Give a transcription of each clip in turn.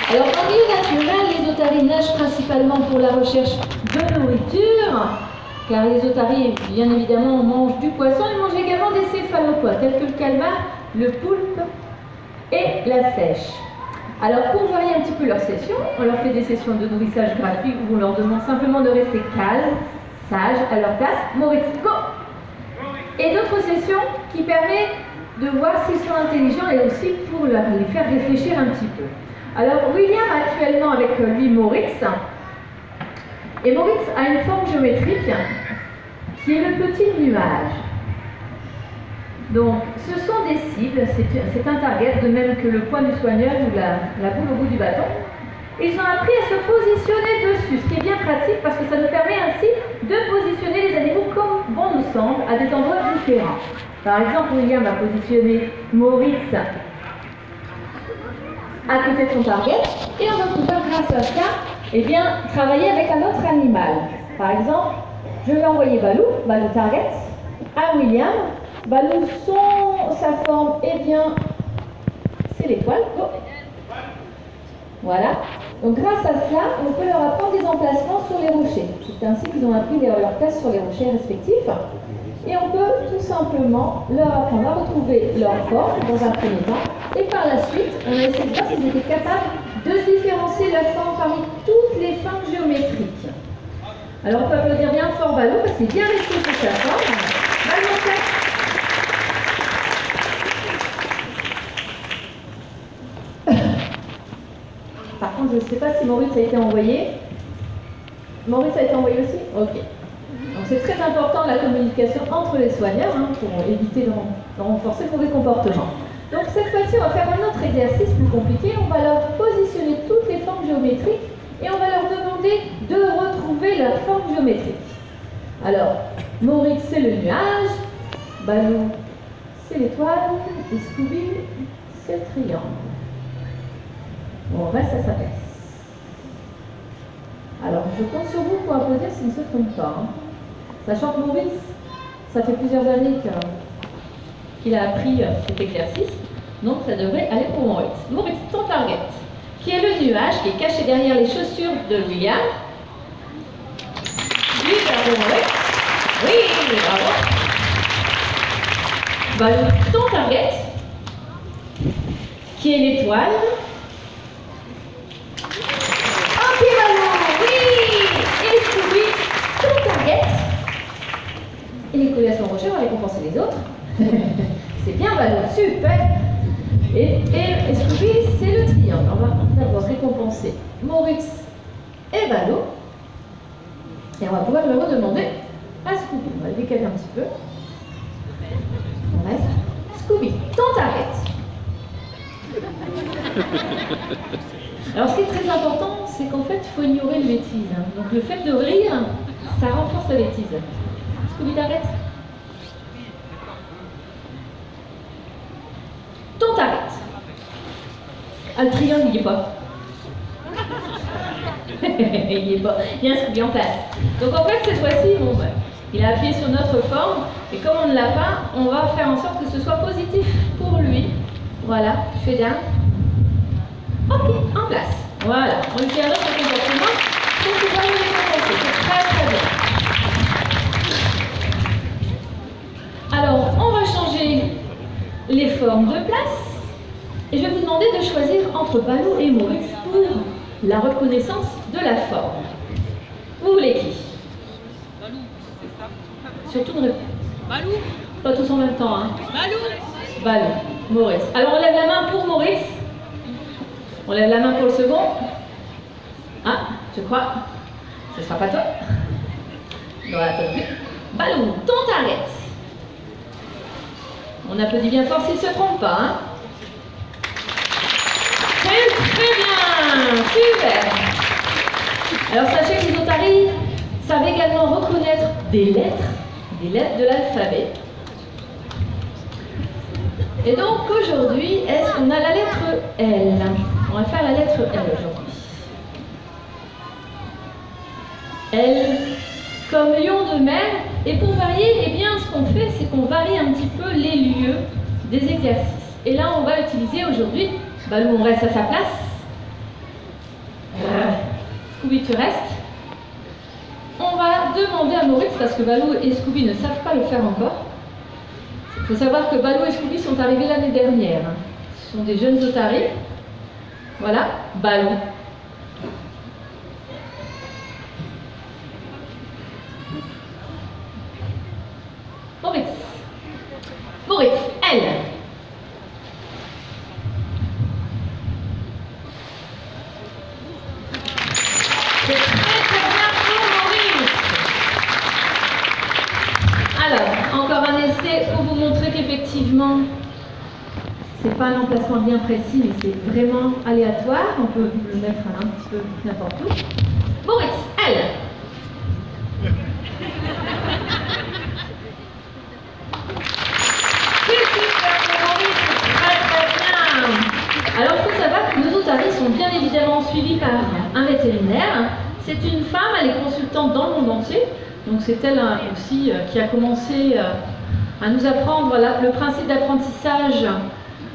Alors, en milieu naturel, les otaries nagent principalement pour la recherche de nourriture, car les otaries, bien évidemment, mangent du poisson, ils mangent également des céphalopodes, tels que le calmar, le poulpe et la sèche. Alors, pour varier un petit peu leur session, on leur fait des sessions de nourrissage gratuit où on leur demande simplement de rester calme, sage, à leur place. Maurice, go! Et d'autres sessions qui permettent de voir s'ils sont intelligents et aussi pour les faire réfléchir un petit peu. Alors, William actuellement avec lui Maurice. Et Maurice a une forme géométrique qui est le petit nuage. Donc, ce sont des cibles, c'est un target, de même que le point du soigneur ou la boule au bout du bâton. Ils ont appris à se positionner dessus, ce qui est bien pratique parce que ça nous permet ainsi de positionner les animaux comme bon nous semble, à des endroits différents. Par exemple, William va positionner Maurice à côté de son target, et on va pouvoir, grâce à ça, eh bien, travailler avec un autre animal. Par exemple, je vais envoyer Balou target, à William. Balou, sa forme, eh bien, c'est l'étoile. Oh. Voilà. Donc, grâce à cela, on peut leur apprendre des emplacements sur les rochers. C'est ainsi qu'ils ont appris leur place sur les rochers respectifs. Et on peut tout simplement leur apprendre à retrouver leur forme dans un premier temps. Et par la suite, on a essayé de voir s'ils étaient capables de différencier leur forme parmi toutes les formes géométriques. Alors, on peut applaudir bien fort Balou parce qu'il est bien resté sur sa forme. Balou, en fait. Par contre, je ne sais pas si Maurice a été envoyé. Maurice a été envoyé aussi? Ok. Donc c'est très important la communication entre les soigneurs pour éviter de renforcer le mauvais comportement. Donc cette fois-ci, on va faire un autre exercice plus compliqué. On va leur positionner toutes les formes géométriques et on va leur demander de retrouver leur forme géométrique. Alors, Maurice, c'est le nuage. Balou, c'est l'étoile. Et Scooby, c'est le triangle. On reste à sa place. Alors, je compte sur vous pour applaudir s'il ne se trompe pas. Sachant que Maurice, ça fait plusieurs années qu'il a appris cet exercice, donc ça devrait aller pour Maurice. Maurice, ton target, qui est le nuage, qui est caché derrière les chaussures de William. Lui, bravo Maurice. Oui, bravo. Balou, ton target, qui est l'étoile. Ok, Balou, oui. Et Scooby, ton target. Il est collé à son rocher, on va récompenser les autres. C'est bien, Balou, super. Et Scooby, c'est le triangle. On va d'abord récompenser Maurice et Balou. Et on va pouvoir le redemander à Scooby. On va le décaler un petit peu. On reste. Scooby, ton target. Alors, ce qui est très important, c'est qu'en fait, il faut ignorer le bêtise. Donc, le fait de rire, ça renforce la bêtise. Scooby, t'arrêtes. Ton target. Ah, le triangle, il n'y est pas. Il n'y est pas. Il y a un Scooby en place. Donc, en fait, cette fois-ci, bon, il a appuyé sur notre forme. Et comme on ne l'a pas, on va faire en sorte que ce soit positif pour lui. Voilà, je fais bien. Ok, en place. Voilà, on lui fait un autre comportement pour pouvoir le récompenser. C'est très très bien. Alors, on va changer les formes de place. Et je vais vous demander de choisir entre Balou et Maurice pour la reconnaissance de la forme. Vous voulez qui? Balou, c'est ça. Surtout de répondre. Balou. Pas tous en même temps, hein. Balou. Balou, Maurice. Alors, on lève la main pour Maurice. On lève la main pour le second. Ah, je crois. Ce ne sera pas toi. Dans la tête. Balou, ton target. On applaudit bien fort s'il ne se trompe pas. Hein. Très bien. Super. Alors, sachez que les otaries savent également reconnaître des lettres de l'alphabet. Et donc, aujourd'hui, est-ce qu'on a la lettre L? On va faire la lettre L aujourd'hui. L comme lion de mer. Et pour varier, eh bien, ce qu'on fait, c'est qu'on varie un petit peu les lieux des exercices. Et là, on va utiliser aujourd'hui, Balou, on reste à sa place. Scooby, tu restes. On va demander à Moritz, parce que Balou et Scooby ne savent pas le faire encore. Il faut savoir que Balou et Scooby sont arrivés l'année dernière. Ce sont des jeunes otaries. Voilà, Balou. Moritz. Moritz, elle. C'est très bien pour Moritz. Alors, encore un essai pour vous montrer qu'effectivement, c'est pas un emplacement bien précis, mais c'est vraiment aléatoire. On peut le mettre un petit peu n'importe où. Moritz, elle. Alors, il faut savoir que nos otaries sont bien évidemment suivies par un vétérinaire. C'est une femme, elle est consultante dans le monde entier. Donc, c'est elle aussi qui a commencé à nous apprendre le principe d'apprentissage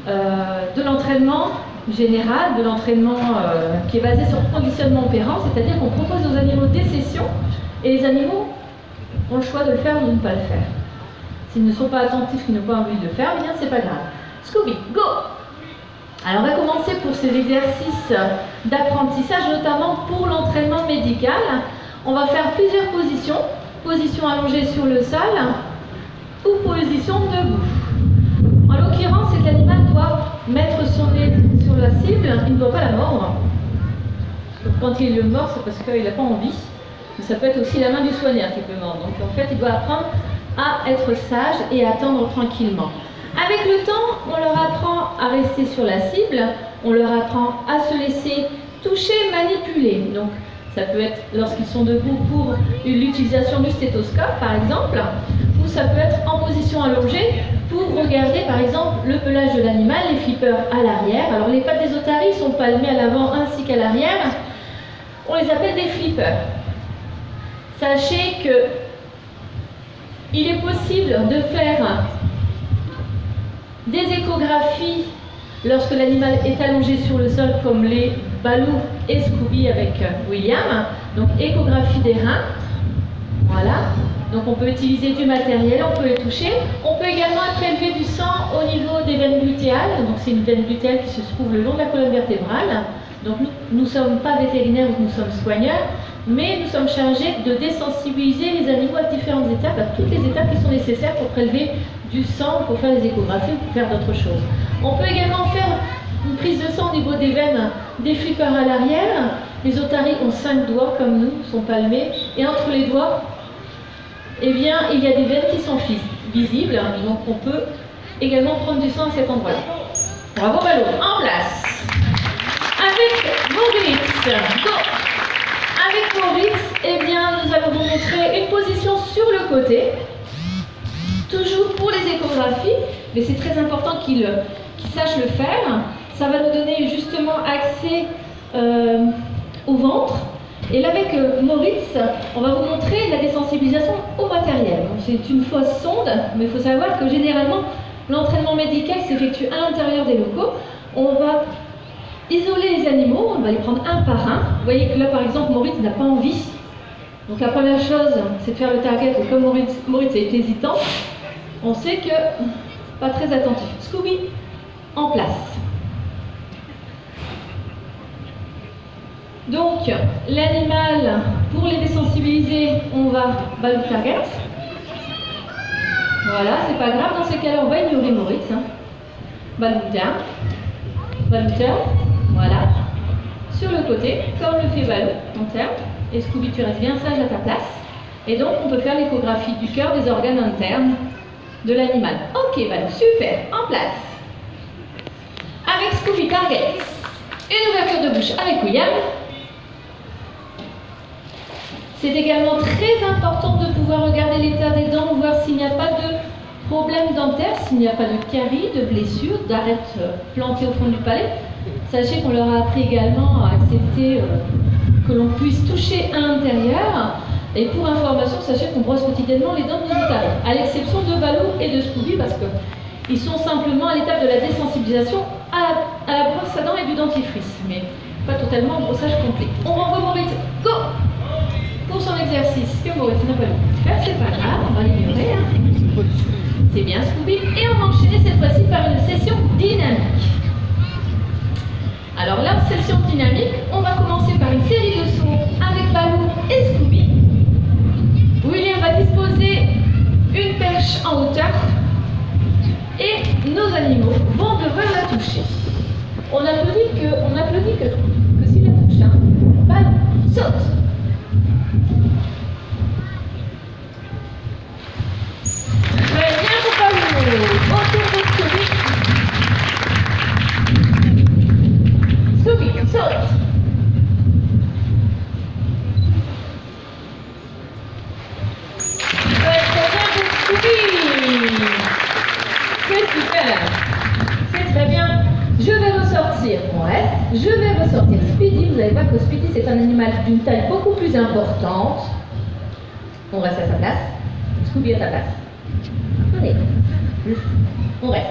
de l'entraînement général, de l'entraînement qui est basé sur le conditionnement opérant, c'est-à-dire qu'on propose aux animaux des sessions et les animaux ont le choix de le faire ou de ne pas le faire. S'ils ne sont pas attentifs, qu'ils n'ont pas envie de le faire, eh bien, c'est pas grave. Scooby, go! Alors, on va commencer pour ces exercices d'apprentissage, notamment pour l'entraînement médical. On va faire plusieurs positions. Position allongée sur le sol ou position debout. En l'occurrence, c'est que l'animal doit mettre son nez sur la cible, il ne doit pas la mordre. Donc, quand il le mord, c'est parce qu'il n'a pas envie. Mais ça peut être aussi la main du soigneur qui peut mordre. Donc, en fait, il doit apprendre à être sage et à attendre tranquillement. Avec le temps, on leur apprend à rester sur la cible, on leur apprend à se laisser toucher, manipuler. Donc, ça peut être lorsqu'ils sont debout pour l'utilisation du stéthoscope, par exemple, ou ça peut être en position allongée pour regarder, par exemple, le pelage de l'animal, les flippers à l'arrière. Alors, les pattes des otaries sont palmées à l'avant ainsi qu'à l'arrière. On les appelle des flippers. Sachez que il est possible de faire des échographies lorsque l'animal est allongé sur le sol, comme les Balou et Scooby avec William. Donc, échographie des reins. Voilà. Donc, on peut utiliser du matériel, on peut les toucher. On peut également prélever du sang au niveau des veines glutéales. Donc, c'est une veine glutéale qui se trouve le long de la colonne vertébrale. Donc, nous ne sommes pas vétérinaires, nous sommes soigneurs, mais nous sommes chargés de désensibiliser les animaux à différentes étapes, à toutes les étapes qui sont nécessaires pour prélever du sang, pour faire des échographies ou pour faire d'autres choses. On peut également faire une prise de sang au niveau des veines des flippers à l'arrière. Les otaries ont 5 doigts comme nous, sont palmés, et entre les doigts, eh bien, il y a des veines qui sont visibles, donc on peut également prendre du sang à cet endroit-là. Bravo Balou, en place. Avec Moritz, go. Avec Moritz, eh bien, nous allons vous montrer une position sur le côté, toujours pour les échographies, mais c'est très important qu'il sache le faire. Ça va nous donner justement accès au ventre. Et là, avec Moritz, on va vous montrer la désensibilisation au matériel. C'est une fausse sonde, mais il faut savoir que généralement, l'entraînement médical s'effectue à l'intérieur des locaux. On va isoler les animaux, on va les prendre un par un. Vous voyez que là, par exemple, Moritz n'a pas envie. Donc la première chose, c'est de faire le target. Et comme Moritz est hésitant, on sait que pas très attentif. Scooby, en place. Donc, l'animal, pour les désensibiliser, on va le target. Voilà, c'est pas grave, dans ces cas-là, on va ignorer Moritz. Balouteur, voilà. Sur le côté, comme le fait Balou, en terme. Et Scooby, tu restes bien sage à ta place. Et donc, on peut faire l'échographie du cœur, des organes internes de l'animal. Ok, Balou, super, en place. Avec Scooby, target. Une ouverture de bouche avec William. C'est également très important de pouvoir regarder l'état des dents, voir s'il n'y a pas de problème dentaire, s'il n'y a pas de caries, de blessures, d'arêtes plantées au fond du palais. Sachez qu'on leur a appris également à accepter que l'on puisse toucher à l'intérieur. Et pour information, sachez qu'on brosse quotidiennement les dents de nos otaries, à l'exception de Balou et de Scooby, parce qu'ils sont simplement à l'étape de la désensibilisation à la brosse à dents et du dentifrice. Mais pas totalement brossage complet. On renvoie Moritz, go! Pour son exercice, que Moritz n'a pas pu faire, c'est pas grave, on va l'ignorer. Hein. C'est bien Scooby. Et on va enchaîner cette fois-ci par une session dynamique. Alors là, session dynamique, on va commencer par une série de sauts avec Balou et Scooby. William va disposer une perche en hauteur et nos animaux vont devoir la toucher. On applaudit que s'il la touche, hein. Balou, saute! Très bien pour Balou. Autour de Scooby. Scooby, saute! C'est super, c'est très bien. Je vais ressortir, on reste. Je vais ressortir Speedy. Vous allez voir que Speedy c'est un animal d'une taille beaucoup plus importante. On reste à sa place. Scooby à sa place. Allez, on reste.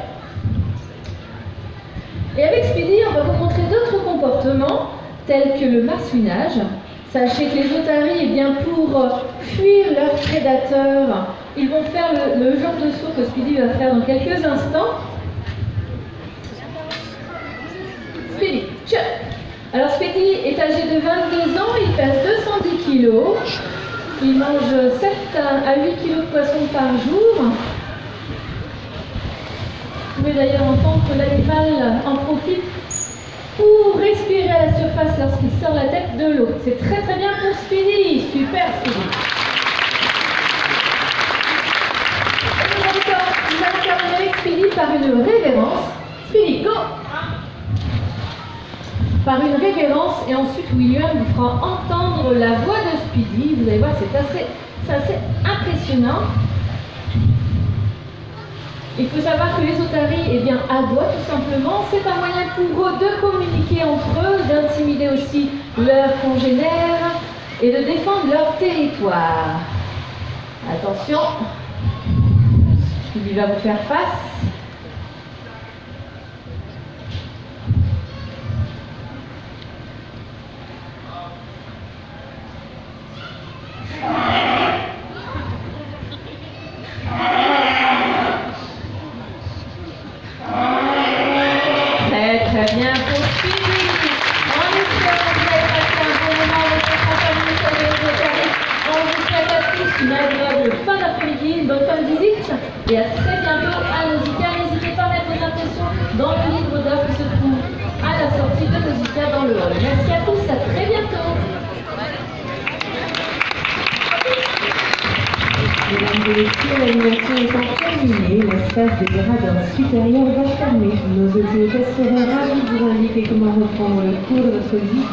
Et avec Speedy, on va vous montrer d'autres comportements tels que le marsouinage. Sachez que les otaries, eh bien, pour fuir leurs prédateurs, ils vont faire le genre de saut que Speedy va faire dans quelques instants. Speedy, tchè. Alors Speedy est âgé de 22 ans, il pèse 210 kg. Il mange 7 à 8 kg de poisson par jour. Vous pouvez d'ailleurs entendre que l'animal en profite pour respirer à la surface lorsqu'il sort la tête de l'eau. C'est très très bien pour Speedy. Super Speedy. Et nous allons terminer avec Speedy par une révérence. Speedy, go! Par une révérence et ensuite William vous fera entendre la voix de Speedy. Vous allez voir, c'est assez impressionnant. Il faut savoir que les otaries, eh bien, aboient tout simplement. C'est un moyen pour eux de communiquer entre eux, d'intimider aussi leurs congénères et de défendre leur territoire. Attention, il va vous faire face. Très bien pour Speedy. En espérant que vous avez passé un bon moment avec votre famille sur les otaries. On vous souhaite à tous une agréable fin d'après-midi, une bonne fin de visite et à très bientôt à Nausicaa. N'hésitez pas à mettre vos impressions dans le livre d'œuvres qui se trouve à la sortie de Nausicaa dans le hall. Merci à tous, à très bientôt. Mesdames et messieurs, l'animation étant terminée, l'espace des gradins supérieurs va fermer. Nos hôtes seront ravis de vous indiquer comment reprendre le cours de votre visite.